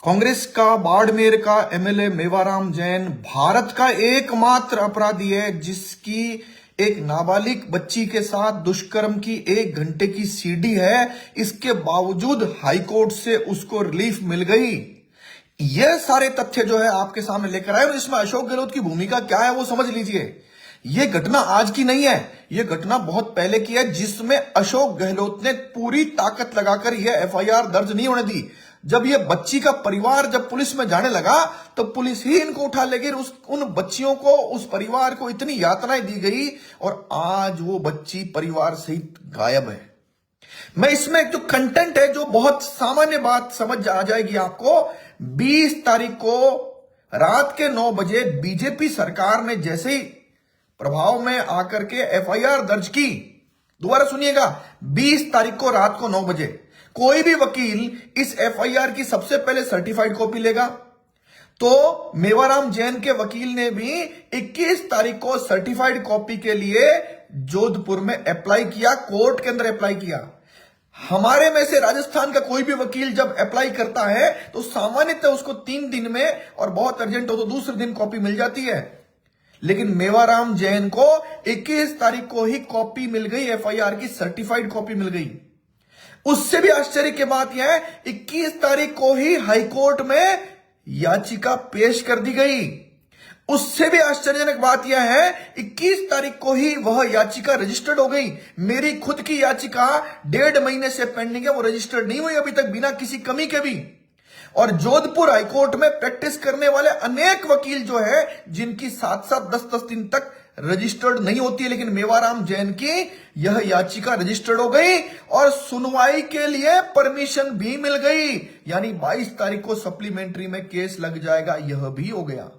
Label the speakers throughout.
Speaker 1: कांग्रेस का बाड़मेर का एमएलए मेवाराम जैन भारत का एकमात्र अपराधी है जिसकी एक नाबालिग बच्ची के साथ दुष्कर्म की 1 घंटे की सीडी है। इसके बावजूद हाईकोर्ट से उसको रिलीफ मिल गई। यह सारे तथ्य जो है आपके सामने लेकर आए और इसमें अशोक गहलोत की भूमिका क्या है वो समझ लीजिए। यह घटना आज की नहीं है, यह घटना बहुत पहले की है जिसमें अशोक गहलोत ने पूरी ताकत लगाकर यह एफआईआर दर्ज नहीं होने दी। जब यह बच्ची का परिवार जब पुलिस में जाने लगा तो पुलिस ही इनको उठा ले गई। उन बच्चियों को, उस परिवार को इतनी यातनाएं दी गई और आज वो बच्ची परिवार सहित गायब है। मैं इसमें जो कंटेंट है, जो बहुत सामान्य बात समझ आ जाएगी आपको। 20 तारीख को रात के 9 बजे बीजेपी सरकार ने जैसे ही प्रभाव में आकर के एफआईआर दर्ज की, दोबारा सुनिएगा, 20 तारीख को रात को 9 बजे कोई भी वकील इस एफआईआर की सबसे पहले सर्टिफाइड कॉपी लेगा। तो मेवाराम जैन के वकील ने भी 21 तारीख को सर्टिफाइड कॉपी के लिए जोधपुर में अप्लाई किया, कोर्ट के अंदर अप्लाई किया। हमारे में से राजस्थान का कोई भी वकील जब अप्लाई करता है तो सामान्यतः उसको 3 दिन में और बहुत अर्जेंट हो तो दूसरे दिन कॉपी मिल जाती है। लेकिन मेवाराम जैन को 21 तारीख को ही कॉपी मिल गई, एफआईआर की सर्टिफाइड कॉपी मिल गई। उससे भी आश्चर्य की बात यह है 21 तारीख को ही हाईकोर्ट में याचिका पेश कर दी गई। उससे भी आश्चर्यजनक बात यह है 21 तारीख को ही वह याचिका रजिस्टर्ड हो गई। मेरी खुद की याचिका 1.5 महीने से पेंडिंग है, वो रजिस्टर्ड नहीं हुई अभी तक बिना किसी कमी के भी। और जोधपुर हाईकोर्ट में प्रैक्टिस करने वाले अनेक वकील जो है जिनकी 7-7 10-10 दिन तक रजिस्टर्ड नहीं होती है, लेकिन मेवाराम जैन की यह याचिका रजिस्टर्ड हो गई और सुनवाई के लिए परमिशन भी मिल गई। यानी 22 तारीख को सप्लीमेंट्री में केस लग जाएगा, यह भी हो गया।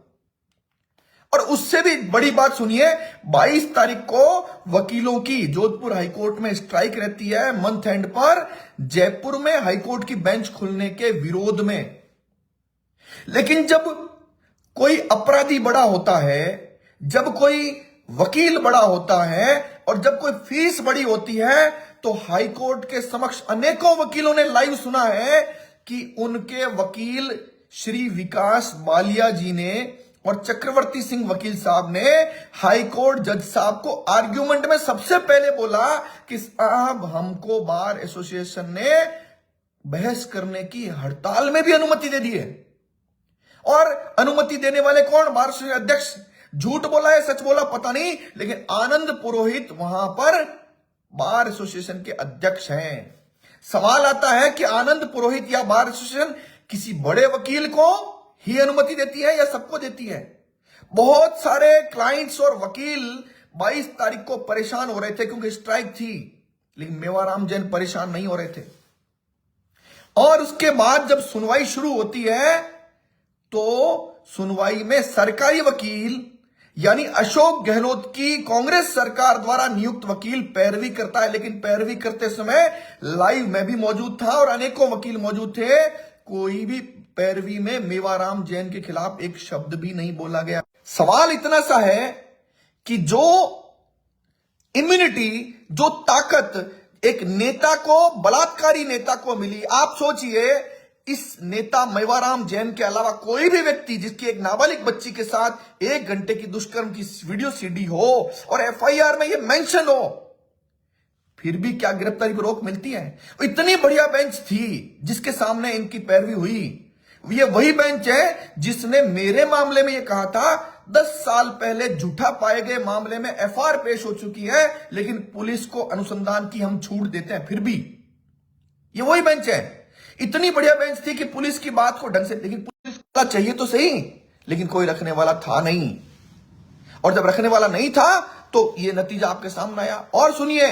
Speaker 1: और उससे भी बड़ी बात सुनिए, 22 तारीख को वकीलों की जोधपुर हाईकोर्ट में स्ट्राइक रहती है मंथ एंड पर, जयपुर में हाईकोर्ट की बेंच खुलने के विरोध में। लेकिन जब कोई अपराधी बड़ा होता है, जब कोई वकील बड़ा होता है और जब कोई फीस बड़ी होती है तो हाईकोर्ट के समक्ष अनेकों वकीलों ने लाइव सुना है कि उनके वकील श्री विकास बालिया जी ने और चक्रवर्ती सिंह वकील साहब ने हाईकोर्ट जज साहब को आर्ग्यूमेंट में सबसे पहले बोला कि साहब हमको बार एसोसिएशन ने बहस करने की हड़ताल में भी अनुमति दे दी है। और अनुमति देने वाले कौन? बार एसोसिएशन अध्यक्ष। झूठ बोला है सच बोला पता नहीं, लेकिन आनंद पुरोहित वहां पर बार एसोसिएशन के अध्यक्ष हैं। सवाल आता है कि आनंद पुरोहित या बार एसोसिएशन किसी बड़े वकील को ही अनुमति देती है या सबको देती है? बहुत सारे क्लाइंट्स और वकील 22 तारीख को परेशान हो रहे थे क्योंकि स्ट्राइक थी, लेकिन मेवाराम जैन परेशान नहीं हो रहे थे। और उसके बाद जब सुनवाई शुरू होती है तो सुनवाई में सरकारी वकील यानी अशोक गहलोत की कांग्रेस सरकार द्वारा नियुक्त वकील पैरवी करता है। लेकिन पैरवी करते समय लाइव में भी मौजूद था और अनेकों वकील मौजूद थे, कोई भी पैरवी में मेवाराम जैन के खिलाफ एक शब्द भी नहीं बोला गया। सवाल इतना सा है कि जो इम्यूनिटी, जो ताकत एक नेता को, बलात्कारी नेता को मिली, आप सोचिए इस नेता मेवाराम जैन के अलावा कोई भी व्यक्ति जिसकी एक नाबालिग बच्ची के साथ 1 घंटे की दुष्कर्म की वीडियो सीडी हो और एफआईआर में यह मेंशन हो, फिर भी क्या गिरफ्तारी पर रोक मिलती है? इतनी बढ़िया बेंच थी जिसके सामने इनकी पैरवी हुई। ये वही बेंच है जिसने मेरे मामले में यह कहा था 10 साल पहले झूठा पाए गए मामले में एफआईआर पेश हो चुकी है, लेकिन पुलिस को अनुसंधान की हम छूट देते हैं। फिर भी ये वही बेंच है। इतनी बढ़िया बेंच थी कि पुलिस की बात को ढंग से, लेकिन पुलिस को चाहिए तो सही, लेकिन कोई रखने वाला था नहीं। और जब रखने वाला नहीं था तो यह नतीजा आपके सामने आया। और सुनिए,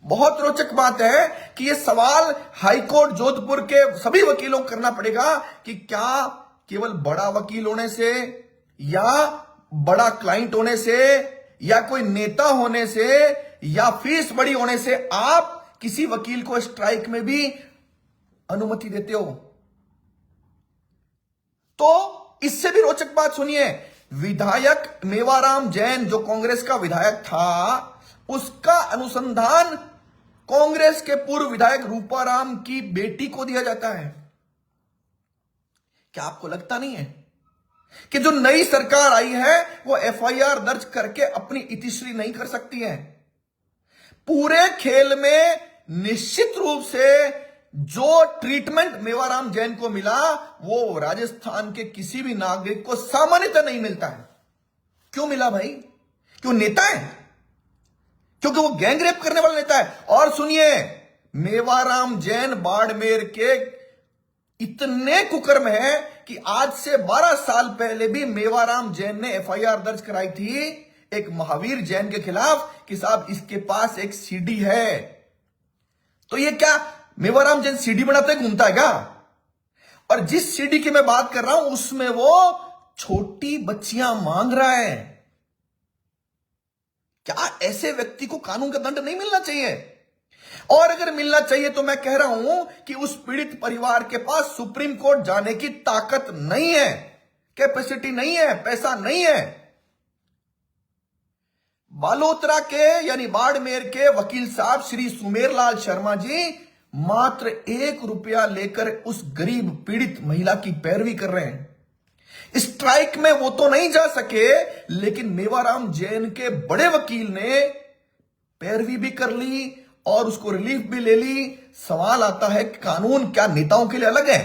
Speaker 1: बहुत रोचक बात है कि यह सवाल हाईकोर्ट जोधपुर के सभी वकीलों को करना पड़ेगा कि क्या केवल बड़ा वकील होने से या बड़ा क्लाइंट होने से या कोई नेता होने से या फीस बड़ी होने से आप किसी वकील को स्ट्राइक में भी अनुमति देते हो? तो इससे भी रोचक बात सुनिए, विधायक मेवाराम जैन जो कांग्रेस का विधायक था, उसका अनुसंधान कांग्रेस के पूर्व विधायक रूपाराम की बेटी को दिया जाता है। क्या आपको लगता नहीं है कि जो नई सरकार आई है वो एफआईआर दर्ज करके अपनी इतिश्री नहीं कर सकती है? पूरे खेल में निश्चित रूप से जो ट्रीटमेंट मेवाराम जैन को मिला वो राजस्थान के किसी भी नागरिक को सामान्यतः नहीं मिलता है। क्यों मिला भाई? क्यों? नेता है, क्योंकि वो गैंगरेप करने वाला नेता है। और सुनिए, मेवाराम जैन बाड़मेर के इतने कुकर्म है कि आज से 12 साल पहले भी मेवाराम जैन ने एफआईआर दर्ज कराई थी एक महावीर जैन के खिलाफ कि साहब इसके पास एक सीडी है। तो ये क्या मेवाराम जैन सीडी बनाते घूमता है क्या? और जिस सीडी की मैं बात कर रहा हूं उसमें वो छोटी बच्चियां मांग रहा है। क्या ऐसे व्यक्ति को कानून का दंड नहीं मिलना चाहिए? और अगर मिलना चाहिए तो मैं कह रहा हूं कि उस पीड़ित परिवार के पास सुप्रीम कोर्ट जाने की ताकत नहीं है, कैपेसिटी नहीं है, पैसा नहीं है। बालोतरा के यानी बाड़मेर के वकील साहब श्री सुमेरलाल शर्मा जी मात्र 1 रुपया लेकर उस गरीब पीड़ित महिला की पैरवी कर रहे हैं। स्ट्राइक में वो तो नहीं जा सके, लेकिन मेवाराम जैन के बड़े वकील ने पैरवी भी कर ली और उसको रिलीफ भी ले ली। सवाल आता है कि कानून क्या नेताओं के लिए अलग है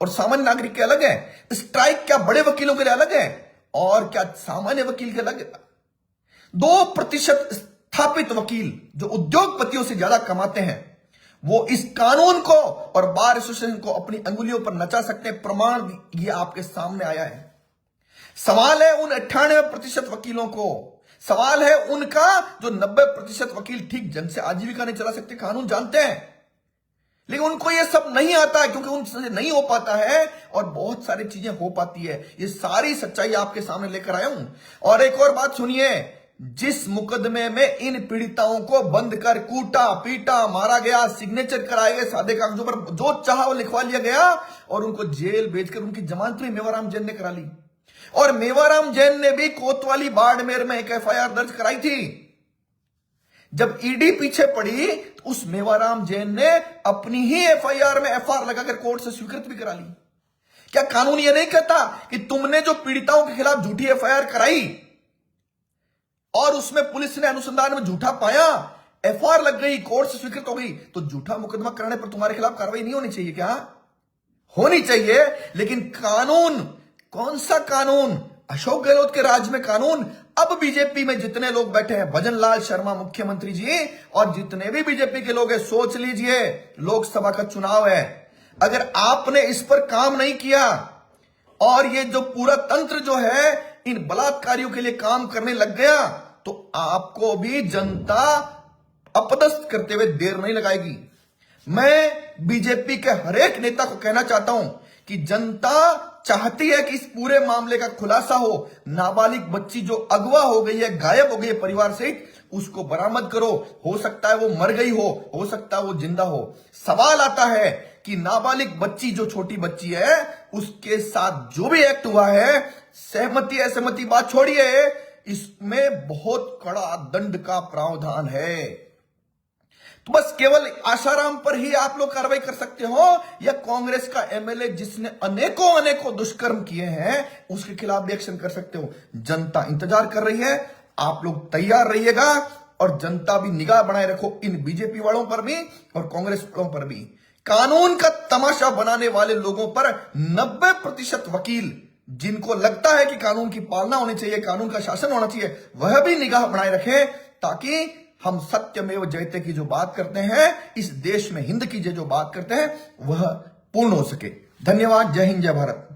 Speaker 1: और सामान्य नागरिक के अलग है? स्ट्राइक क्या बड़े वकीलों के लिए अलग है और क्या सामान्य वकील के अलग है? 2% स्थापित वकील जो उद्योगपतियों से ज्यादा कमाते हैं वो इस कानून को और बार एसोसिएशन को अपनी अंगुलियों पर नचा सकते हैं। प्रमाण ये आपके सामने आया है। सवाल है उन 98% वकीलों को, सवाल है उनका जो 90% वकील ठीक ढंग से आजीविका नहीं चला सकते, कानून जानते हैं लेकिन उनको ये सब नहीं आता है क्योंकि उनसे नहीं हो पाता है और बहुत सारी चीजें हो पाती है। ये सारी सच्चाई आपके सामने लेकर आया हूं। और एक और बात सुनिए, जिस मुकदमे में इन पीड़िताओं को बंद कर कूटा पीटा मारा गया, सिग्नेचर कराए गए सादे कागजों पर, जो चाहा वो लिखवा लिया गया और उनको जेल भेजकर उनकी जमानत भी मेवाराम जैन ने करा ली। और मेवाराम जैन ने भी कोतवाली बाड़मेर में एक एफआईआर दर्ज कराई थी। जब ईडी पीछे पड़ी तो उस मेवाराम जैन ने अपनी ही एफआईआर में एफआईआर लगाकर कोर्ट से स्वीकृत भी करा ली। क्या कानून यह नहीं कहता कि तुमने जो पीड़िताओं के खिलाफ झूठी एफआईआर कराई और उसमें पुलिस ने अनुसंधान में झूठा पाया, एफआईआर लग गई, कोर्ट से स्वीकृत हो गई, तो झूठा मुकदमा करने पर तुम्हारे खिलाफ कार्रवाई नहीं होनी चाहिए क्या? होनी चाहिए। लेकिन कानून, कौन सा कानून? अशोक गहलोत के राज में कानून। अब बीजेपी में जितने लोग बैठे हैं, भजन लाल शर्मा मुख्यमंत्री जी और जितने भी बीजेपी के लोग हैं, सोच लीजिए लोकसभा का चुनाव है। अगर आपने इस पर काम नहीं किया और ये जो पूरा तंत्र जो है इन बलात्कारियों के लिए काम करने लग गया तो आपको भी जनता अपदस्थ करते हुए देर नहीं लगाएगी। मैं बीजेपी के हर एक नेता को कहना चाहता हूं कि जनता चाहती है कि इस पूरे मामले का खुलासा हो। नाबालिग बच्ची जो अगवा हो गई है, गायब हो गई है परिवार सहित, उसको बरामद करो। हो सकता है वो मर गई हो सकता है वो जिंदा हो। सवाल आता है कि नाबालिग बच्ची जो छोटी बच्ची है उसके साथ जो भी एक्ट हुआ है, सहमति असहमति बात छोड़िए, इसमें बहुत कड़ा दंड का प्रावधान है। तो बस केवल आसाराम पर ही आप लोग कार्रवाई कर सकते हो या कांग्रेस का एमएलए जिसने अनेकों दुष्कर्म किए हैं उसके खिलाफ भी एक्शन कर सकते हो। जनता इंतजार कर रही है, आप लोग तैयार रहिएगा और जनता भी निगाह बनाए रखो इन बीजेपी वालों पर भी और कांग्रेस वालों पर भी। कानून का तमाशा बनाने वाले लोगों पर 90% वकील जिनको लगता है कि कानून की पालना होनी चाहिए, कानून का शासन होना चाहिए, वह भी निगाह बनाए रखे ताकि हम सत्यमेव जयते की जो बात करते हैं, इस देश में हिंद की जो बात करते हैं, वह पूर्ण हो सके। धन्यवाद। जय हिंद, जय भारत।